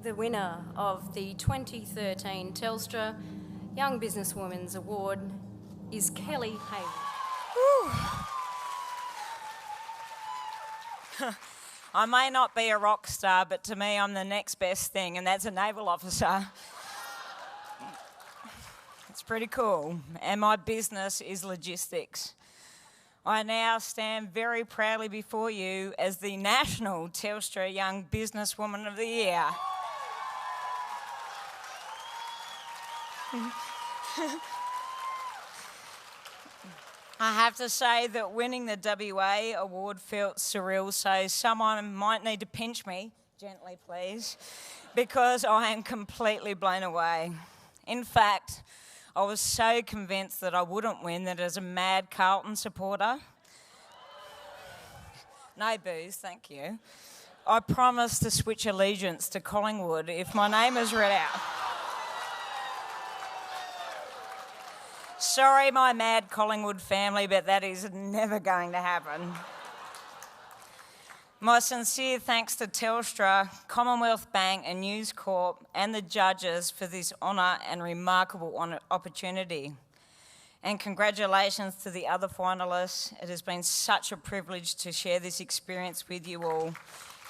the winner of the 2013 Telstra Young Businesswoman's Award is Kelly Hayward. I may not be a rock star, but to me I'm the next best thing, and that's a naval officer. It's pretty cool, and my business is logistics. I now stand very proudly before you as the National Telstra Young Businesswoman of the Year. I have to say that winning the WA award felt surreal, so someone might need to pinch me, gently please, because I am completely blown away. In fact, I was so convinced that I wouldn't win that as a mad Carlton supporter, no booze, thank you, I promised to switch allegiance to Collingwood if my name is read out. Sorry, my mad Collingwood family, but that is never going to happen. My sincere thanks to Telstra, Commonwealth Bank and News Corp and the judges for this honour and remarkable opportunity. And congratulations to the other finalists. It has been such a privilege to share this experience with you all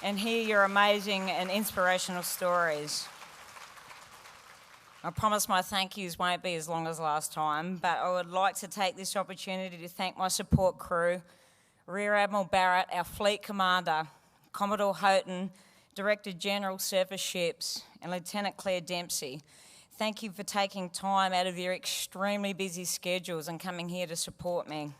and hear your amazing and inspirational stories. I promise my thank yous won't be as long as last time, but I would like to take this opportunity to thank my support crew, Rear Admiral Barrett, our Fleet Commander, Commodore Houghton, Director General Surface Ships, and Lieutenant Claire Dempsey. Thank you for taking time out of your extremely busy schedules and coming here to support me.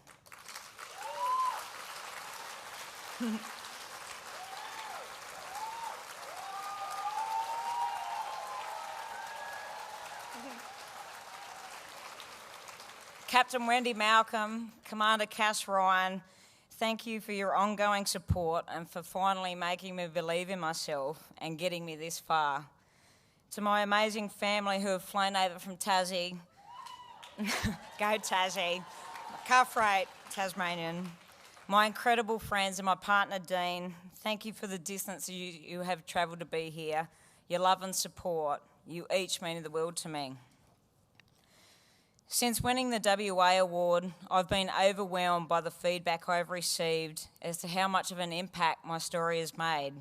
Captain Wendy Malcolm, Commander Cass Ryan, thank you for your ongoing support and for finally making me believe in myself and getting me this far. To my amazing family who have flown over from Tassie, go Tassie, car freight, Tasmanian, my incredible friends and my partner Dean, thank you for the distance you have travelled to be here, your love and support, you each mean the world to me. Since winning the WA award, I've been overwhelmed by the feedback I've received as to how much of an impact my story has made.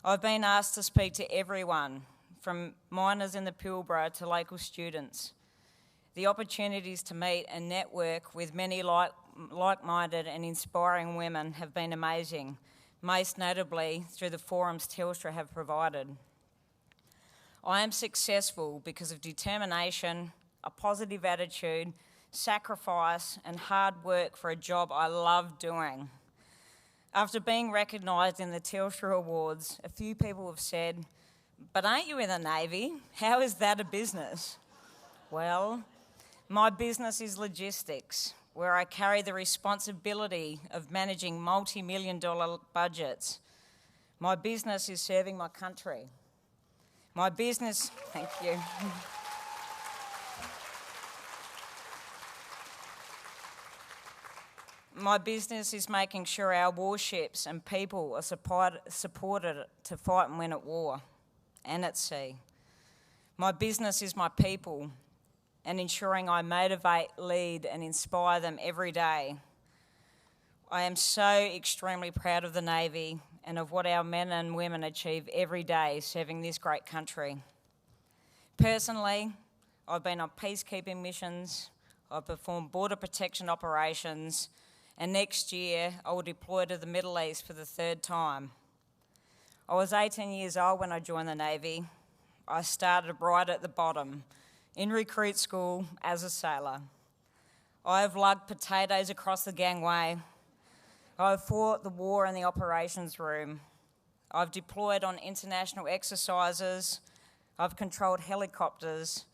I've been asked to speak to everyone, from miners in the Pilbara to local students. The opportunities to meet and network with many like-minded and inspiring women have been amazing, most notably through the forums Telstra have provided. I am successful because of determination, a positive attitude, sacrifice and hard work for a job I love doing. After being recognised in the Telstra Awards, a few people have said, "But aren't you in the Navy? How is that a business?" Well, my business is logistics, where I carry the responsibility of managing multi-million-dollar budgets. My business is serving my country. My business, thank you. My business is making sure our warships and people are supported to fight and win at war and at sea. My business is my people and ensuring I motivate, lead and inspire them every day. I am so extremely proud of the Navy and of what our men and women achieve every day serving this great country. Personally, I've been on peacekeeping missions, I've performed border protection operations, and next year I will deploy to the Middle East for the third time. I was 18 years old when I joined the Navy. I started right at the bottom, in recruit school as a sailor. I have lugged potatoes across the gangway. I have fought the war in the operations room. I've deployed on international exercises. I've controlled helicopters.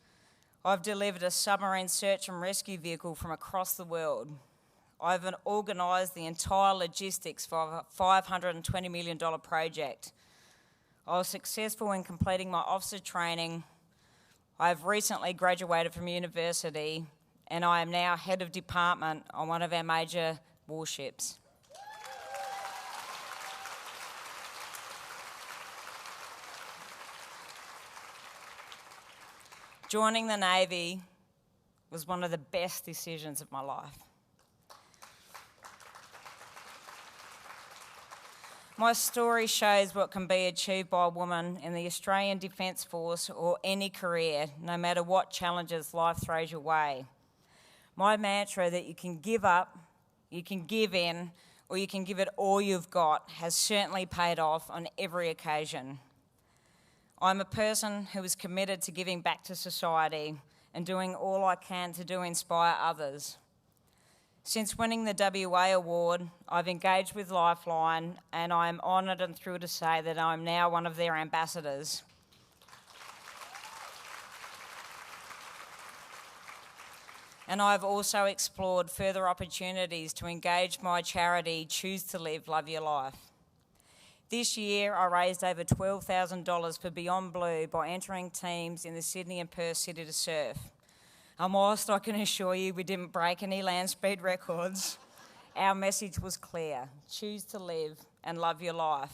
I've delivered a submarine search and rescue vehicle from across the world. I've organised the entire logistics for a $520 million project. I was successful in completing my officer training. I have recently graduated from university and I am now head of department on one of our major warships. Joining the Navy was one of the best decisions of my life. My story shows what can be achieved by a woman in the Australian Defence Force or any career, no matter what challenges life throws your way. My mantra that you can give up, you can give in, or you can give it all you've got has certainly paid off on every occasion. I'm a person who is committed to giving back to society and doing all I can to inspire others. Since winning the WA award, I've engaged with Lifeline, and I am honoured and thrilled to say that I'm now one of their ambassadors. And I've also explored further opportunities to engage my charity, Choose to Live, Love Your Life. This year, I raised over $12,000 for Beyond Blue by entering teams in the Sydney and Perth City to Surf. And whilst I can assure you we didn't break any land speed records, our message was clear: choose to live and love your life.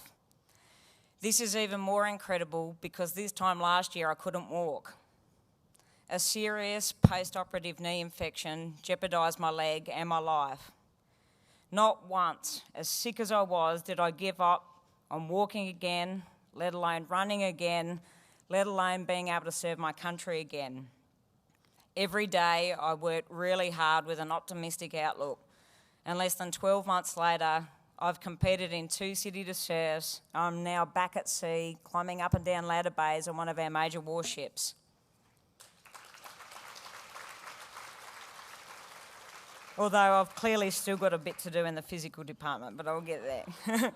This is even more incredible because this time last year I couldn't walk. A serious post-operative knee infection jeopardised my leg and my life. Not once, as sick as I was, did I give up on walking again, let alone running again, let alone being able to serve my country again. Every day I worked really hard with an optimistic outlook, and less than 12 months later, I've competed in 2 city to surfs. I'm now back at sea, climbing up and down ladder bays on one of our major warships. Although I've clearly still got a bit to do in the physical department, but I'll get there.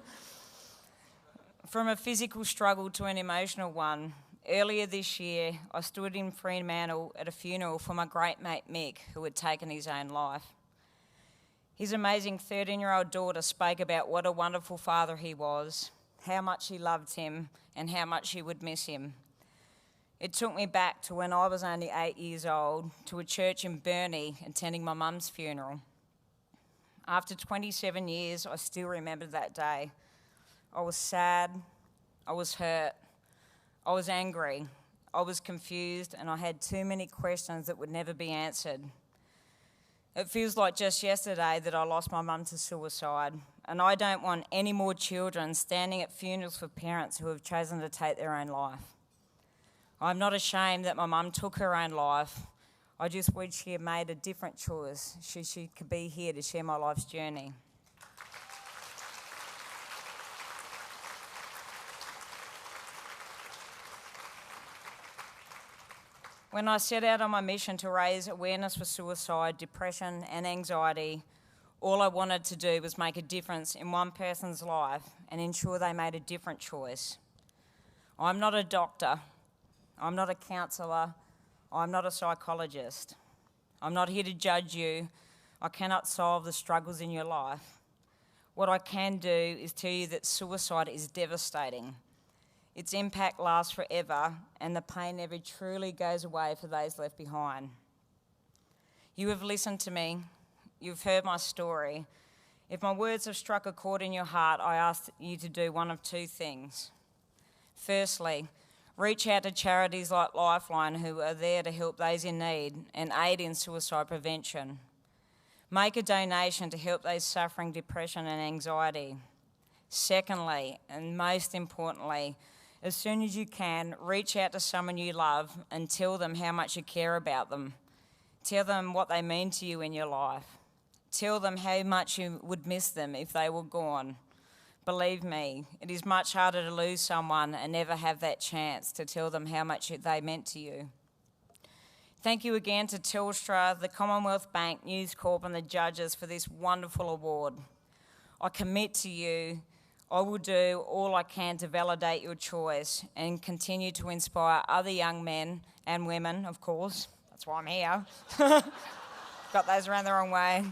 From a physical struggle to an emotional one, earlier this year I stood in Fremantle at a funeral for my great mate Mick, who had taken his own life. His amazing 13-year-old daughter spoke about what a wonderful father he was, how much he loved him, and how much he would miss him. It took me back to when I was only 8 years old, to a church in Burnie attending my mum's funeral. After 27 years, I still remember that day. I was sad, I was hurt, I was angry, I was confused, and I had too many questions that would never be answered. It feels like just yesterday that I lost my mum to suicide, and I don't want any more children standing at funerals for parents who have chosen to take their own life. I'm not ashamed that my mum took her own life. I just wish she had made a different choice so she could be here to share my life's journey. When I set out on my mission to raise awareness for suicide, depression and anxiety, all I wanted to do was make a difference in one person's life and ensure they made a different choice. I'm not a doctor, I'm not a counsellor, I'm not a psychologist. I'm not here to judge you. I cannot solve the struggles in your life. What I can do is tell you that suicide is devastating. Its impact lasts forever, and the pain never truly goes away for those left behind. You have listened to me. You've heard my story. If my words have struck a chord in your heart, I ask you to do one of 2 things. Firstly, reach out to charities like Lifeline, who are there to help those in need and aid in suicide prevention. Make a donation to help those suffering depression and anxiety. Secondly, and most importantly, as soon as you can, reach out to someone you love and tell them how much you care about them. Tell them what they mean to you in your life. Tell them how much you would miss them if they were gone. Believe me, it is much harder to lose someone and never have that chance to tell them how much they meant to you. Thank you again to Telstra, the Commonwealth Bank, News Corp and the judges for this wonderful award. I commit to you, I will do all I can to validate your choice and continue to inspire other young men and women, of course. That's why I'm here. Got those around the wrong way.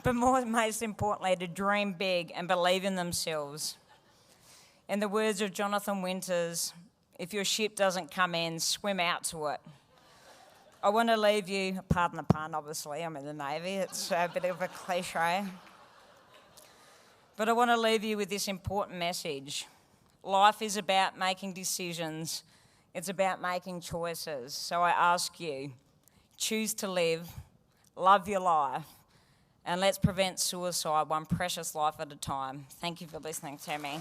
But most importantly, to dream big and believe in themselves. In the words of Jonathan Winters, if your ship doesn't come in, swim out to it. I want to leave you, pardon the pun, obviously, I'm in the Navy, it's a bit of a cliche. But I want to leave you with this important message. Life is about making decisions. It's about making choices. So I ask you, choose to live, love your life, and let's prevent suicide one precious life at a time. Thank you for listening to me.